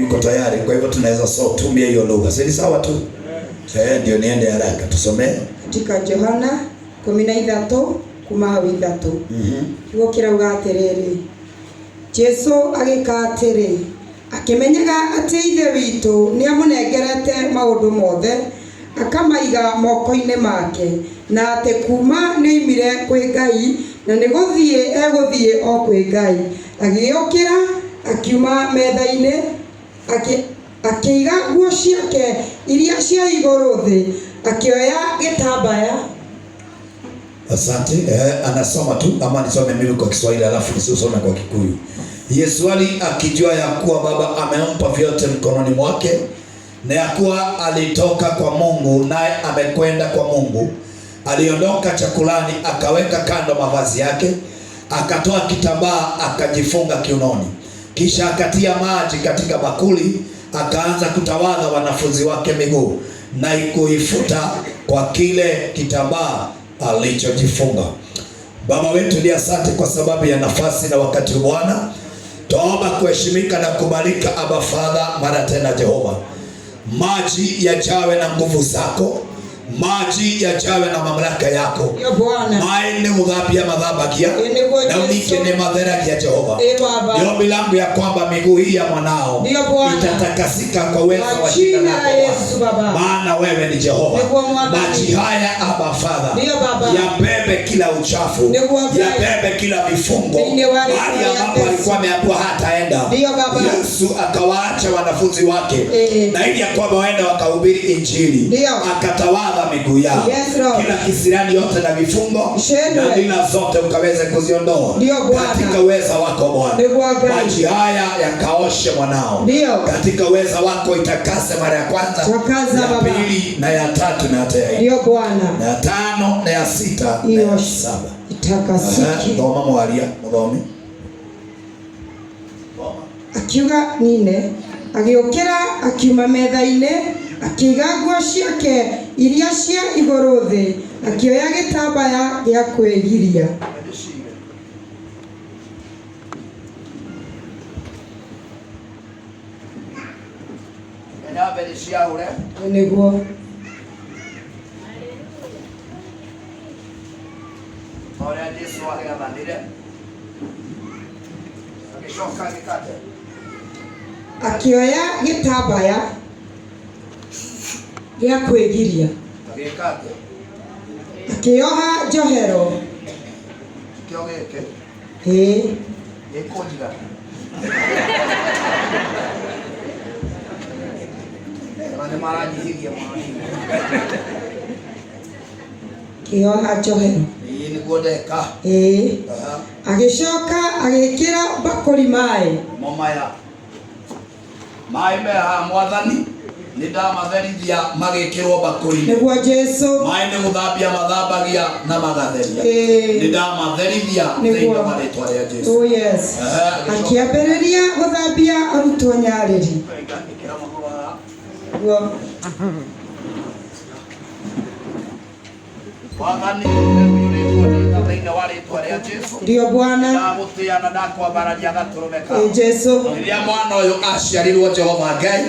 Yuko tayari, kwa hivyo tunaweza tumia hiyo lugha. Si sawa tu? Ndio niende haraka tusome katika Yohana 13 kuma 3. Kigo kirauga atiriri, Jesu agika atiri, akimenyaga ati ithe witu ni amunengerete maundu mothe, akamaiga moko-ini make, na ati kuma ni imire kwi Ngai, na ni guthie eguthie o kwi Ngai. Agiukira akiuma metha-ini, akiiga nguo ciake iria cia iguru thi, akioya gitambaya. Asante. Anasoma tu ama nisome mimi kwa Kiswahili alafu nisome kwa Kikuyu. Yesu akijua ya kuwa Baba amempa vyote mkononi mwake, na ya kuwa alitoka kwa Mungu naye amekwenda kwa Mungu, aliondoka chakulani, akaweka kando mavazi yake, akatoa kitambaa akajifunga kiunoni, kisha akatia maji katika bakuli, akaanza kutawadha wanafunzi wake miguu na kuifuta kwa kile kitambaa alichojifunga. Baba wetu ni asante kwa sababu ya nafasi na wakati Bwana. Tuomba kuheshimika na kubalika Aba Father mara tena Jehova. Maji yajawe na nguvu zako, maji yajawe na mamlaka yako. Maene udhabia madhabakia na unike ne madharakia Jehova. Ndio milango ya kwamba miguu hii ya mwanao itatakasika kwa uwezo wa jina lako, maana wewe ni Jehova. Maji haya Aba Father yabebe kila uchafu, yabebe kila vifungo, hali ambapo alikuwa ameambiwa hataenda. Yesu akawaacha wanafunzi wake na ili ya kwamba waenda wakahubiri injili, akatawadha miguu yao. Kila kisirani yote na vifungo na dina zote ukaweze kuziondoa katika uweza wako Bwana. Maji haya yakaoshe mwanao katika uweza wako, itakase mara ya kwanza, ya pili na ya tatu na hata ya na ya tano na ya sita na ya saba. Itakasiki. Thoma mwaria muthome. Akiuga nine, agiukira akiuma metha-ini, akiiga nguo ciake iria cia iguru thi, akioya gitambaya gia kwigiria. Niguo akioya gitambaya gia kwigiria, akioha njohero kioha njohero agicoka agikira bakuri mai momaya mai meha mwathani ni ndamatherithia magikirwo bakuri niguo Jesu mai ni guthabia mathabagia na magatheria ni ndamatherithia thĩinĩ wa rĩĩtwa rĩa Jesu. Oh yes. Akiambĩrĩria gũthambia arutwo nyarĩri. Ndio Bwana. Jesu rĩrĩa mwana ũyũ aciarirwo Jehova Ngai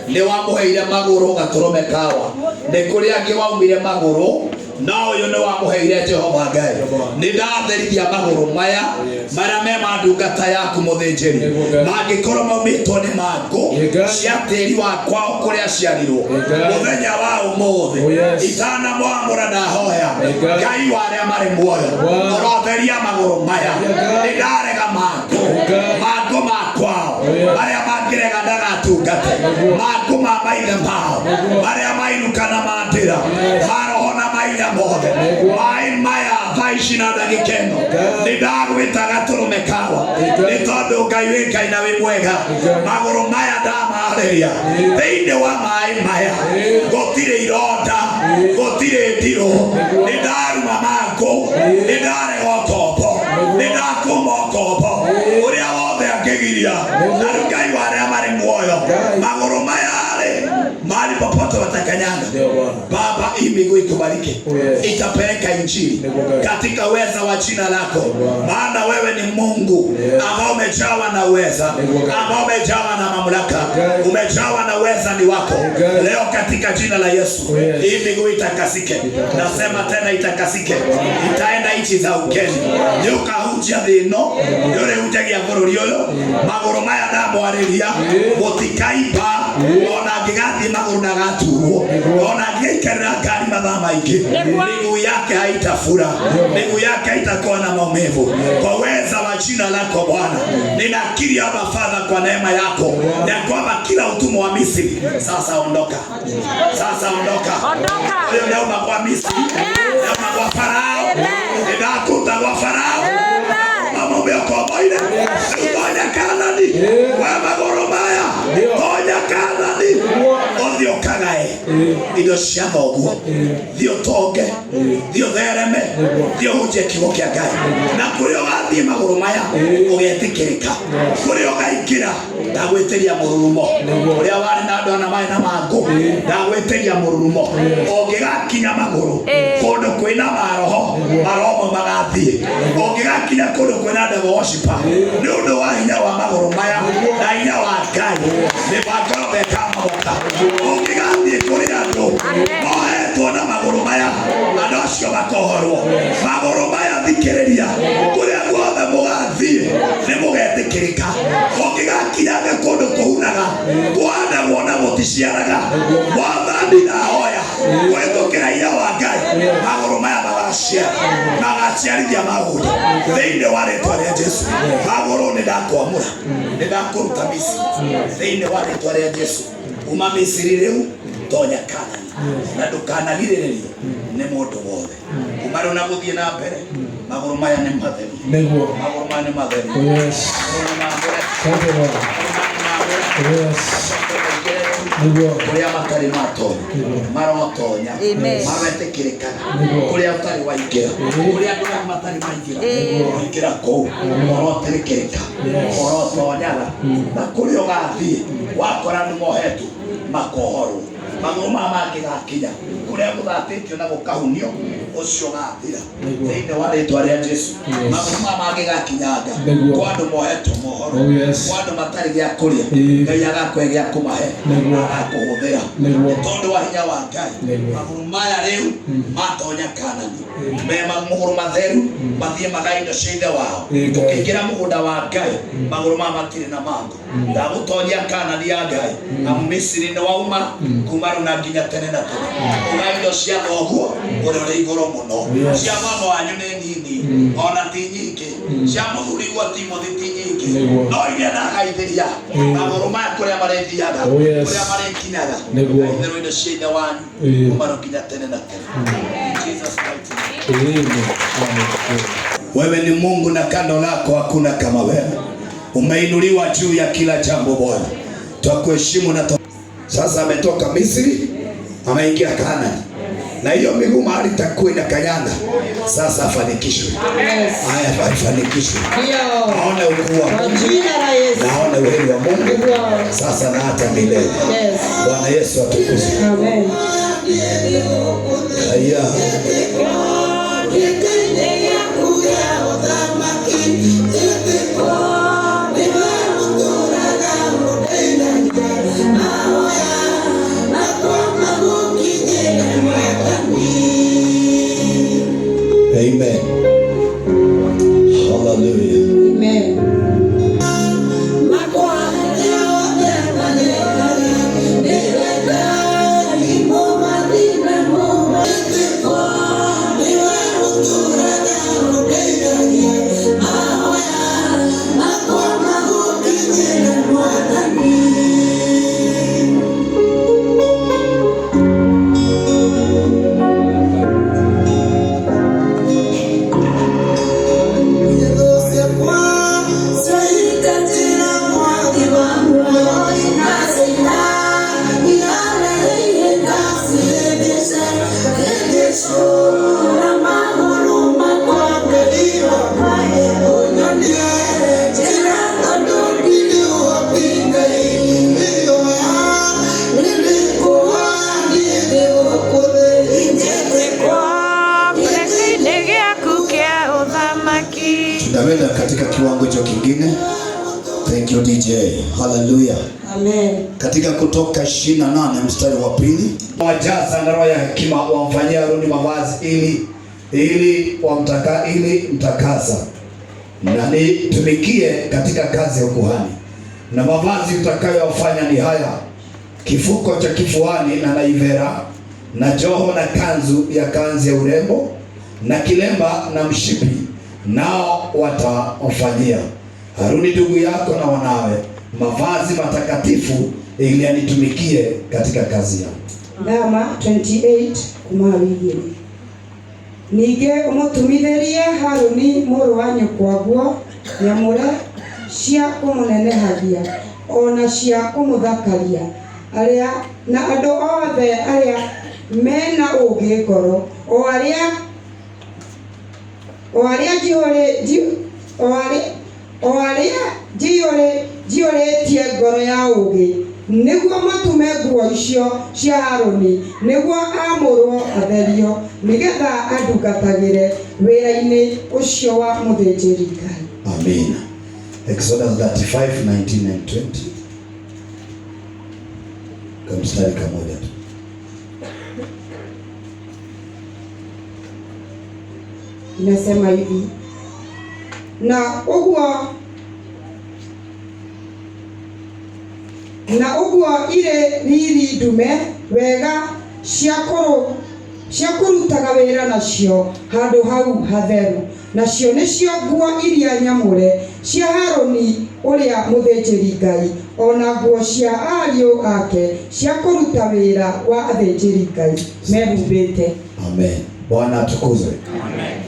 nĩ wamũheire magũrũ gatũrũme kawa, nĩ kũrĩ angĩ waumire magũrũ, na ũyũ nĩ wamũheire Jehova Ngai. Nĩ ndatherithia magũrũ maya marĩa me ma ndungata yaku mũthĩnjĩri, mangĩkorwo maumĩtwo nĩ mangũ cia tĩri wa kwao kũrĩa aciarirwo mũthenya wa ũmũthĩ, itanamwamũra ndahoya Ngai wa arĩa marĩ muoyo ũrotheria magũrũ maya. Nĩ ndarega mangũ makwao marĩa mangĩrega ndagatungate, mangũ ma maithe mao marĩa mainukana mandĩra maroho na maithe mothe, mai maya thaici na ndagĩka ĩno nĩ ndagwĩta gatũrũme kawa, nĩ tondũ Ngai wĩ Ngai na wĩ mwega. Magũrũ maya ndamarĩria thĩinĩ wa mai maya gũtirĩ ironda, gũtirĩ ndirũ, nĩ ndaruma mangũ, nĩ ndarega ũtombo, nĩ ndakuma ũtombo ũrĩa wothe angĩgiria. Na Ngai wa arĩa marĩ muoyo magũrũ maya rĩ mahali popote watakanyanga Baba hii miguu ikubariki. Itapeleka injili katika uweza wa jina lako, maana wewe ni Mungu ambao umejawa na uweza, ambao umejawa na mamlaka, umejawa na uweza ni wako. Leo katika jina la Yesu, hii miguu itakasike. Nasema tena itakasike. Itaenda nchi za ugeni. Yuka hujia dhino, yore hujia ya gororiolo, magoro maya na mwariria, motikaiba, ona gigati magoro na gaturo, ona gikera gari madhama iki. Miguu yake haitafura, miguu yake haitakuwa na maumivu. Kwa uweza wa jina lako Bwana, ninakiri hapa Father, kwa neema yako ya kwamba kila utumwa wa Misri sasa ondoka. Sasa ondoka. Leo naomba kwa Misri, naomba kwa Farao, ninakuta kwa Farao. Mama umekuwa baina, tonya Kanani, wewe magoro maya, tonya Kanani. Othio kagae, ido shamba oguo, dio toge, dio thereme, dio huje kigo kia Ngai. Na kurio gathie magoro maya, ugetikirika. Kurio gaikira, ndagweteria mururumo. Kuria wari na andu ana mai na mangu, ndagweteria mururumo. Ongigakinya magoro, kundu kwina maroho, maroho magathie. Ongigakinya kundu kwina ndego worshipa, ni undu wa hinya wa magoro maya, na hinya wa Ngai. Nibango bekama boka. Ongigathie kuri andu, mohetwo na magoro maya, andu acio bakohorwo. Magoro maya thikiriria, kuria guothe mugathie, ni mugetikirika. Ongigakinyaga kundu kuhunaga, kwandagwo na guticiaraga, mwathani na hoya kwetukira hinya wa Ngai, magoro maya magaciarithia maundu thiini wa ritwa ria Jesu. Magoro ni ndakwamura, ni ndakuruta Misiri thiini wa ritwa ria Jesu. Uma Misiri riu tonya Kanani, na ndukanagirirerio ni mundu wothe. Kuma riu na guthie na mbere, magoro maya ni matheru, magoro maya ni matheru. Kuria matari matonya, marotonya, maretikirikana. Kuria utari waingira, kuria kuria matari maingira, waingira kou, marotikirika, marotonyaga. Na kuria ugathie, wakora ni mohetu, makohorwo. Magoro maya mangigakinya, kuria guthatitio na gukahunio, ucio gathira thiini wa ritwa ria Jesu. Magoro maya mangigakinyanga, kwa andu mohetwo mohoro, kwa andu matari gia kuria, Ngai agakwe gia kumahe, agakuhuthira tondu wa hinya wa Ngai. Magoro maya riu matonya Kanani, me magoro matheru, mathie magai indo cia ithe wao. Ukiingira mugunda wa Ngai, magoro maya matire na mangu. Ndagutonya Kanani ya Ngai, amu Misiri ni wauma, kuma riu na nginya tene na tene. Ugai indo cia thoguo, uri iguru muno. Cia mama wanyu ni nini, ona ti nyingi. Cia muthuri wa Timothy ti nyingi. No iria ndagaithiria, magoro maya kuria marethiaga, kuria marekinyaga, itheru indo cia ithe wanyu, kuma riu nginya tene na tene. Jesus mighty name. Wewe ni Mungu na kando lako hakuna kama wewe. Umeinuliwa juu ya kila jambo Bwana. Twakuheshimu na sasa ametoka Misri, ameingia Kanani. Na hiyo miguu mahali takuwa inakanyanga, sasa afanikishwe. Haya, afanikishwe. Naona ukuu wa Mungu, naona uweli wa Mungu sasa na hata milele. Bwana Yesu atukuzwe. Amen. Haya. Amen. Hallelujah. Amen. katika Kutoka 28 mstari wa 2, wajaza na roho ya hekima, wamfanyia Haruni mavazi ili mtakasa na nitumikie katika kazi ya ukuhani. Na mavazi utakayofanya ni haya: kifuko cha kifuani na naivera na joho na kanzu ya urembo na kilemba na mshipi, nao watamfanyia Haruni ndugu yako na wanawe mavazi matakatifu ili anitumikie katika kazi yangu. Ndama 28 kumawigiri nige umutumithirie Haruni mũrũ wa nyũkwaguo nyamũre cia kũmũnenehagia ona cia kũmũthakaria arĩa na andũ othe arĩa mena ũũgĩ ngoro o arĩa njiyũrĩtie ngoro ya ũũgĩ, nĩguo matume nguo icio cia Haruni nĩguo amũrwo atherio, nĩgetha andungatagĩre wĩra-inĩ ũcio wa mũthĩnjĩri Ngai. Amen. Exodus 35:19 and 20. Kamstari kamoja tu. Inasema hivi: na ũguo ile riri ndume wega cia kũrutaga wĩra nacio handũ hau hatheru, nacio nĩcio nguo iria nyamũre cia Haruni ũrĩa mũthĩnjĩri Ngai, ona nguo cia ariũ ake cia kũruta wĩra wa athĩnjĩri Ngai mehumbĩte. Amen. Bwana atukuzwe. Amen.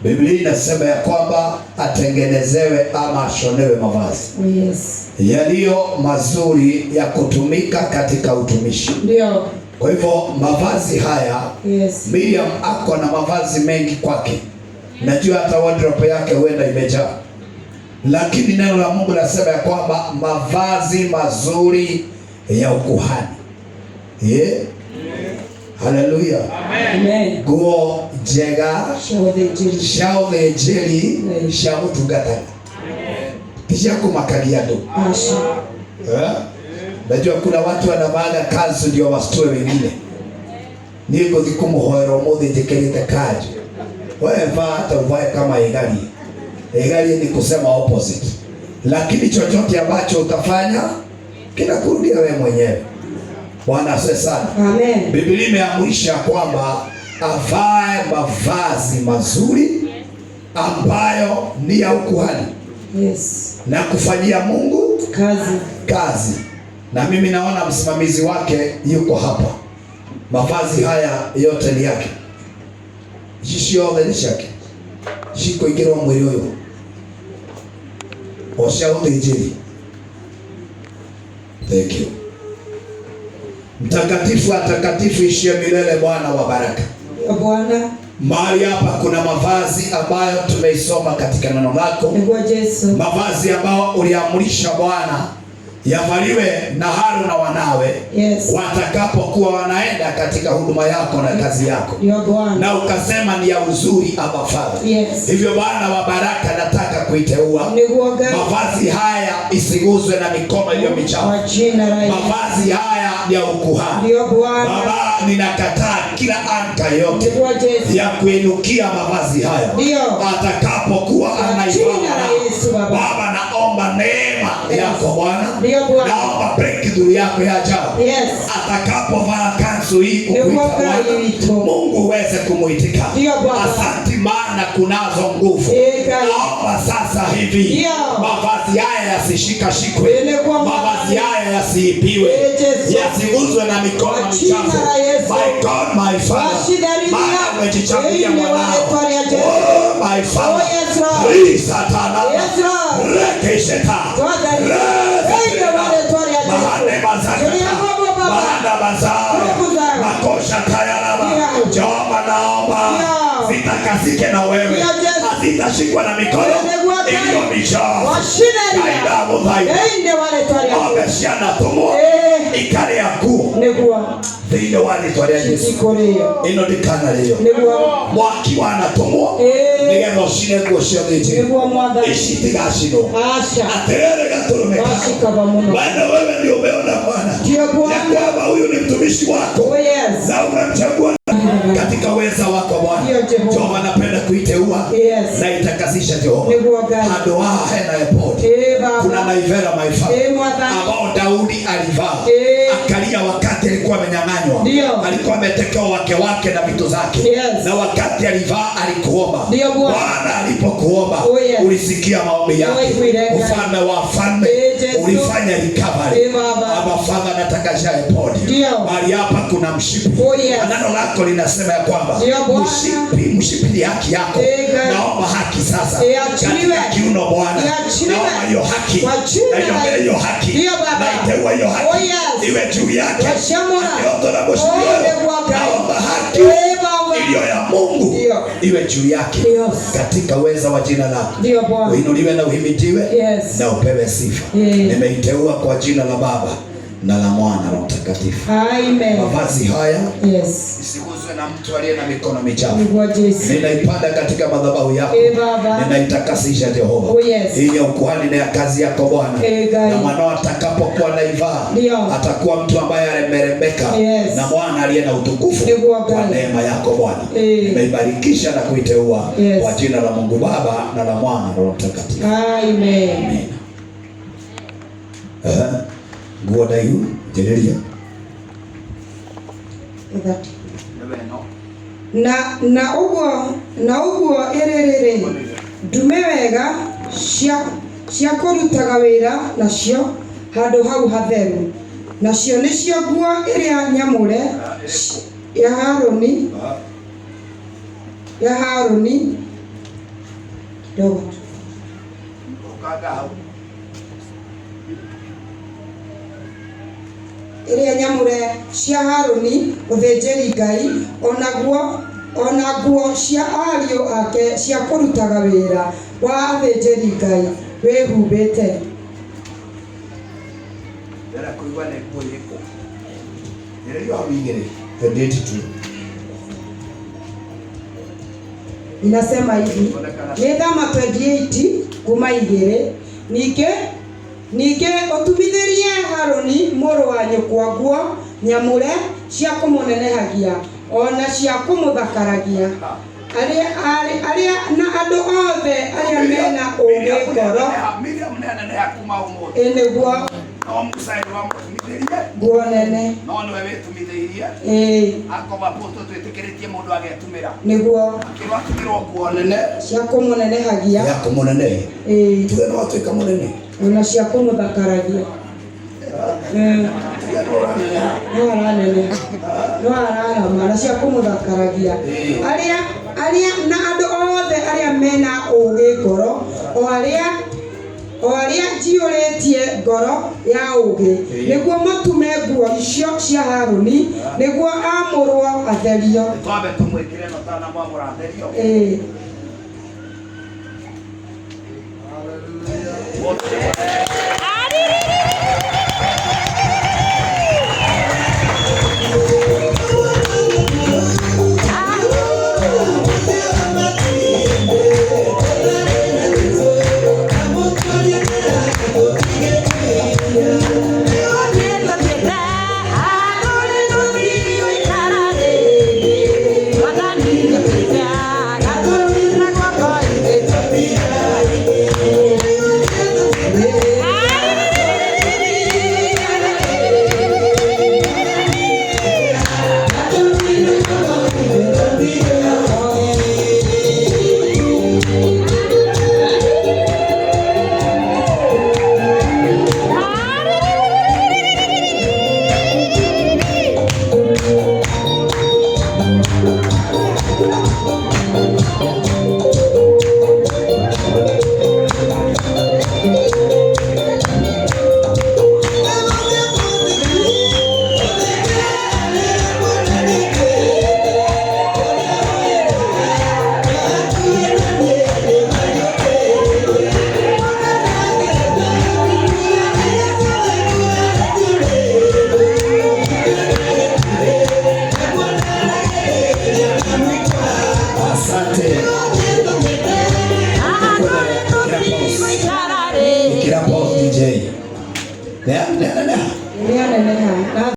Biblia inasema ya kwamba atengenezewe ama ashonewe mavazi. Yes. Yaliyo mazuri ya kutumika katika utumishi. Ndio. Kwa hivyo mavazi haya, yes. Miriam ako na mavazi mengi kwake. Najua hata wardrobe yake huenda imejaa. Lakini neno la Mungu nasema ya kwamba mavazi mazuri ya ukuhani. Yeah. Haleluya. Amen. Nguo njega cia ũthĩnjĩri cia gũtungatana. Kisha kumakalia ndo. Najua kuna watu wanavaa kanzu ndio wasitue wengine. Niko thikumuhoera ũmũthĩ njĩkĩrĩte kanzu. Wewe vaa hata uvae kama egari. Egari ni kusema opposite. Lakini chochote ambacho utafanya kinakurudia wewe mwenyewe. Bwana asifiwe sana. Amen. Biblia imeamrisha kwamba avae mavazi mazuri ambayo ni ya ukuhani. Yes. Na kufanyia Mungu kazi. Na mimi naona msimamizi wake yuko hapa. Mavazi haya yote ni yake. Jishio ni yake. Shiko igero mwili huyo. Osha uthĩnjĩri. Thank you. Mtakatifu atakatifu ishie milele, Bwana wa baraka. Bwana, mahali hapa kuna mavazi ambayo tumeisoma katika neno lako. Mavazi ambayo uliamrisha Bwana yavaliwe na Haruni na wanawe, yes, watakapokuwa wanaenda katika huduma yako na kazi yako. Na ukasema ni ya uzuri ama fadha. Yes. Hivyo Bwana wa baraka, nataka kuiteua mavazi haya isiguzwe na mikono iliyo michafu. Mavazi haya ya ukuhani. Baba, ninakataa kila anga yote ya kuinukia mavazi haya atakapokuwa anaivaa. Baba, naomba neema yako Bwana. Naomba breakthrough yako ya ajabu. Yes. Atakapovaa kanzu hii kukuita Bwana, Mungu uweze kumuitika. Asante maana kunazo nguvu. Naomba sasa hivi mavazi haya yasishikashikwe. Mavazi haya yasiibiwe. Yasiguzwe na mikono michafu. My God, my Father. Maana umejichagulia mwanao. Oh, my Father. Please, Satana. Rekesheta. Mahane mazaka. Mahanda mazao. Makosha tayaraba. Jehova, naomba zitakasike na wewe. Hazitashikwa na mikono iliyo michafu. Kaidamu dhaifu. Wameshiana tumo. Ikale ya kuu. Thĩinĩ wa rĩĩtwa rĩa Jesũ ĩno ndĩkana rĩo mwaki wanatumwo Nigetha ucine nguo ciothe njĩru. Nĩguo Mwathani. Ici itigacinwo. Acha. Atĩrĩrĩ Gatũrũme kako. Washikaba muno. Bwana wewe ndio umeona Bwana. Ndio Bwana. Ya kwamba huyu ni mtumishi wako. Oh yes. Na umemchagua katika uweza wako Bwana. Ndio Jehova. Jehova napenda kuiteua. Yes. Na itakasisha Jehova. Nĩguo Ngai. Handũ haha hena airport. Baba. Kuna naivera maifa. Mwathani. Ambao Daudi alivaa. Akalia wakati alikuwa amenyang'anywa. Ndio. Alikuwa ametekewa wake na vitu zake. Yes. Na wakati alivaa alikuomba. Ndio Bwana. Bwana alipokuomba Yes. ulisikia maombi yake. Mfalme wa falme ulifanya recovery. Baba Father nataka shae podi. Bali hapa kuna mshipi. Neno lako linasema ya kwamba mshipi ni haki yako. Naomba haki sasa. Katika kiuno Bwana. Naomba hiyo haki. Na hiyo haki. Na iteua hiyo haki. Iwe juu yake. Naomba haki iliyo ya Mungu iwe juu yake katika uweza wa jina lako. Uinuliwe na uhimidiwe na upewe sifa. Nimeiteua kwa jina la Baba na la Mwana na Mtakatifu. Amen. Mavazi haya isiguswe na mtu aliye na mikono michafu. Ninaipanda katika madhabahu yako. Ninaitakasisha Jehova. Hii ukuhani na kazi yako Bwana. Na mwanao atakapokuwa naivaa atakuwa mtu ambaye amerembeka na Bwana aliye na utukufu kwa neema yako Bwana. Nimeibarikisha na kuiteua kwa jina la Mungu Baba na la Mwana na Mtakatifu. Amen. Nguo ndaihu njĩrĩria na ũguo ĩrĩrĩ ndume wega cia kũrutaga wĩra nacio handũ hau hatheru, nacio nĩcio nguo ĩrĩa nyamũre ya Harũni kidogo iria nyamure cia Harũni mũthĩnjĩri Ngai, ona nguo cia ariũ ake cia kũrutaga wĩra wa athĩnjĩri Ngai wĩhumbĩte. Inasema hivi, Nĩthama 28 kuma 2, ningĩ ũtumithĩrie Harũni mũrũ wa nyũkwa nguo nyamũre cia kũmũnenehagia ona cia kũmũthakaragia, arĩa na andũ othe arĩa mena ũũgĩ ngoro nĩguo nguo nene nĩguo cia kũmũnenehagia ona cia kũmũthakaragia. No ararama na cia kũmũthakaragia, arĩa na andũ othe arĩa mena ũũgĩ ngoro, o arĩa njiyũrĩtie ngoro ya ũũgĩ, nĩguo matume nguo icio cia Harũni nĩguo amũrwo atherio. Hallelujah.